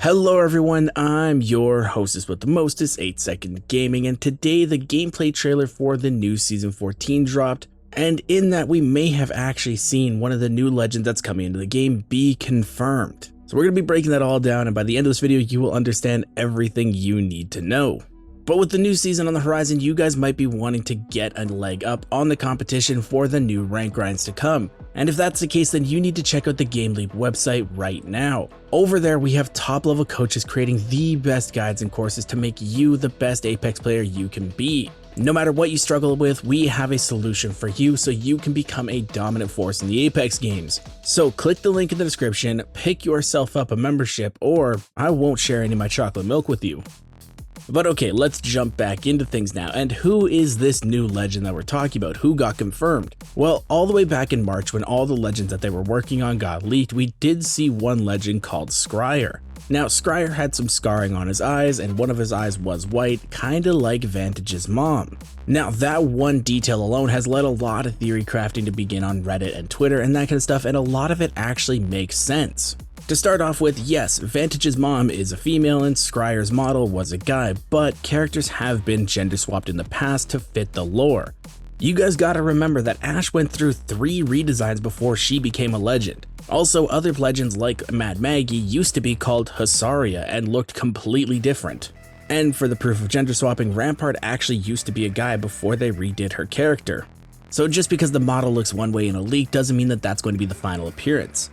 Hello everyone, I'm your hostess with the mostest, 8-Second Gaming, and today the gameplay trailer for the new Season 14 dropped, and in that we may have actually seen one of the new legends that's coming into the game be confirmed. So we're going to be breaking that all down, and by the end of this video you will understand everything you need to know. But with the new season on the horizon, you guys might be wanting to get a leg up on the competition for the new rank grinds to come. And if that's the case, then you need to check out the GameLeap website right now. Over there, we have top level coaches creating the best guides and courses to make you the best Apex player you can be. No matter what you struggle with, we have a solution for you so you can become a dominant force in the Apex games. So click the link in the description, pick yourself up a membership, or I won't share any of my chocolate milk with you. But okay, let's jump back into things now. And who is this new legend that we're talking about? Who got confirmed? Well, all the way back in March when all the legends that they were working on got leaked, we did see one legend called SCRYER. Now, SCRYER had some scarring on his eyes, and one of his eyes was white, kinda like VANTAGE'S mom. Now, that one detail alone has led a lot of theory crafting to begin on Reddit and Twitter and that kind of stuff, and a lot of it actually makes sense. To start off with, yes, VANTAGE'S mom is a female and SCRYER's model was a guy, but characters have been gender swapped in the past to fit the lore. You guys gotta remember that Ash went through 3 redesigns before she became a legend. Also, other legends like Mad Maggie used to be called Hussaria and looked completely different. And for the proof of gender swapping, Rampart actually used to be a guy before they redid her character. So just because the model looks one way in a leak doesn't mean that that's going to be the final appearance.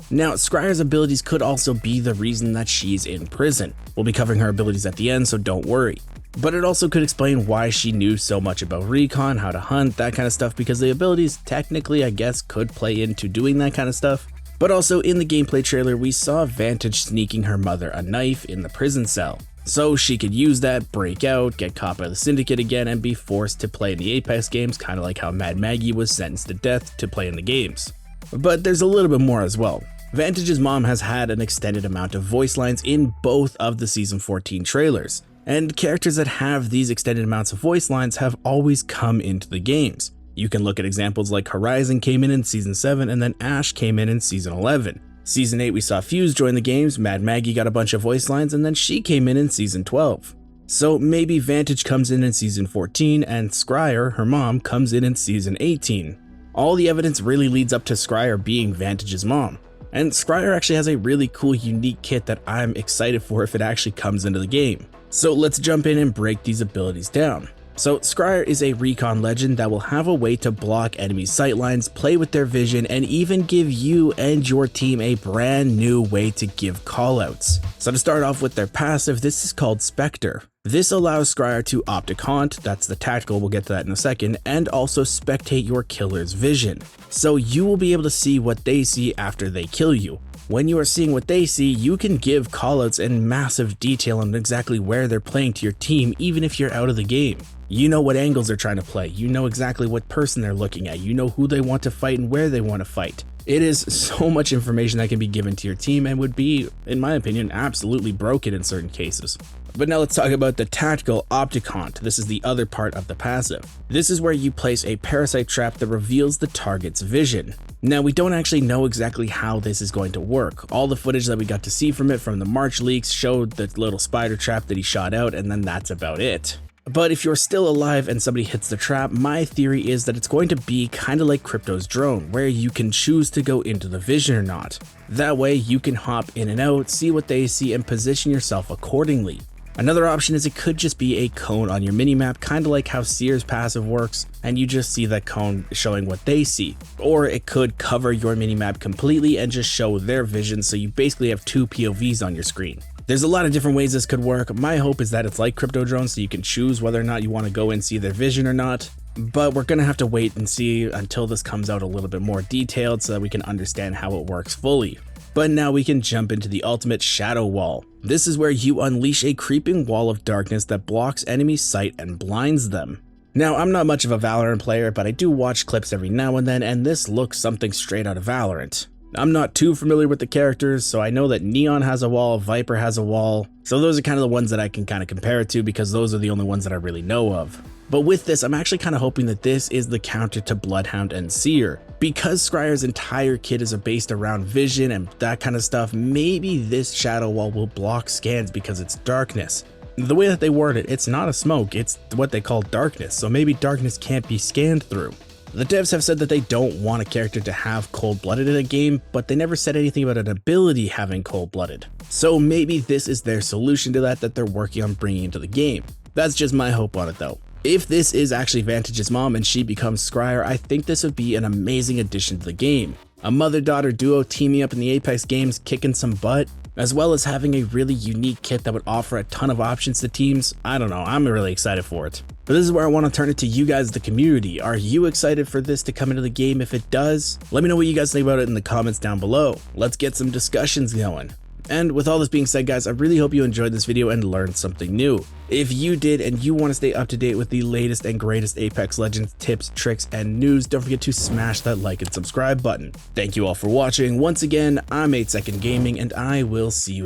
Now, SCRYER's abilities could also be the reason that she's in prison. We'll be covering her abilities at the end, so don't worry. But it also could explain why she knew so much about recon, how to hunt, that kind of stuff, because the abilities technically, I guess, could play into doing that kind of stuff. But also in the gameplay trailer, we saw Vantage sneaking her mother a knife in the prison cell. So she could use that, break out, get caught by the Syndicate again, and be forced to play in the Apex games, kind of like how Mad Maggie was sentenced to death to play in the games. But there's a little bit more as well. VANTAGE'S mom has had an extended amount of voice lines in both of the Season 14 trailers, and characters that have these extended amounts of voice lines have always come into the games. You can look at examples like Horizon came in Season 7 and then Ash came in Season 11. Season 8 we saw Fuse join the games, Mad Maggie got a bunch of voice lines, and then she came in Season 12. So maybe Vantage comes in Season 14 and SCRYER, her mom, comes in Season 18. All the evidence really leads up to SCRYER being Vantage's mom. And SCRYER actually has a really cool unique kit that I'm excited for if it actually comes into the game. So let's jump in and break these abilities down. So SCRYER is a recon legend that will have a way to block enemy sightlines, play with their vision, and even give you and your team a brand new way to give callouts. So to start off with their passive, this is called Spectre. This allows SCRYER to optic haunt, that's the tactical, we'll get to that in a second, and also spectate your killer's vision. So you will be able to see what they see after they kill you. When you are seeing what they see, you can give callouts in massive detail on exactly where they're playing to your team, even if you're out of the game. You know what angles they're trying to play, you know exactly what person they're looking at, you know who they want to fight and where they want to fight. It is so much information that can be given to your team and would be, in my opinion, absolutely broken in certain cases. But now let's talk about the tactical optic haunt. This is the other part of the passive. This is where you place a parasite trap that reveals the target's vision. Now, we don't actually know exactly how this is going to work. All the footage that we got to see from it from the March leaks showed the little spider trap that he shot out, and then that's about it. But if you're still alive and somebody hits the trap, my theory is that it's going to be kind of like Crypto's drone, where you can choose to go into the vision or not. That way you can hop in and out, see what they see, and position yourself accordingly. Another option is it could just be a cone on your minimap, kind of like how Seer's passive works, and you just see that cone showing what they see. Or it could cover your minimap completely and just show their vision, so you basically have 2 POVs on your screen. There's a lot of different ways this could work. My hope is that it's like Crypto Drone, so you can choose whether or not you want to go and see their vision or not. But we're going to have to wait and see until this comes out a little bit more detailed so that we can understand how it works fully. But now we can jump into the ultimate shadow wall. This is where you unleash a creeping wall of darkness that blocks enemy sight and blinds them. Now, I'm not much of a Valorant player, but I do watch clips every now and then, and this looks something straight out of Valorant. I'm not too familiar with the characters, so I know that Neon has a wall, Viper has a wall, so those are kind of the ones that I can kind of compare it to because those are the only ones that I really know of. But with this, I'm actually kind of hoping that this is the counter to Bloodhound and Seer. Because SCRYER's entire kit is based around vision and that kind of stuff, maybe this shadow wall will block scans because it's darkness. The way that they word it, it's not a smoke, it's what they call darkness, so maybe darkness can't be scanned through. The devs have said that they don't want a character to have cold-blooded in a game, but they never said anything about an ability having cold-blooded. So maybe this is their solution to that they're working on bringing into the game. That's just my hope on it though. If this is actually Vantage's mom and she becomes SCRYER, I think this would be an amazing addition to the game. A mother-daughter duo teaming up in the Apex games, kicking some butt, as well as having a really unique kit that would offer a ton of options to teams. I don't know, I'm really excited for it. But this is where I want to turn it to you guys, the community. Are you excited for this to come into the game? If it does, let me know what you guys think about it in the comments down below. Let's get some discussions going. And with all this being said, guys, I really hope you enjoyed this video and learned something new. If you did and you want to stay up to date with the latest and greatest Apex Legends tips, tricks, and news, don't forget to smash that like and subscribe button. Thank you all for watching. Once again, I'm 8 Second Gaming, and I will see you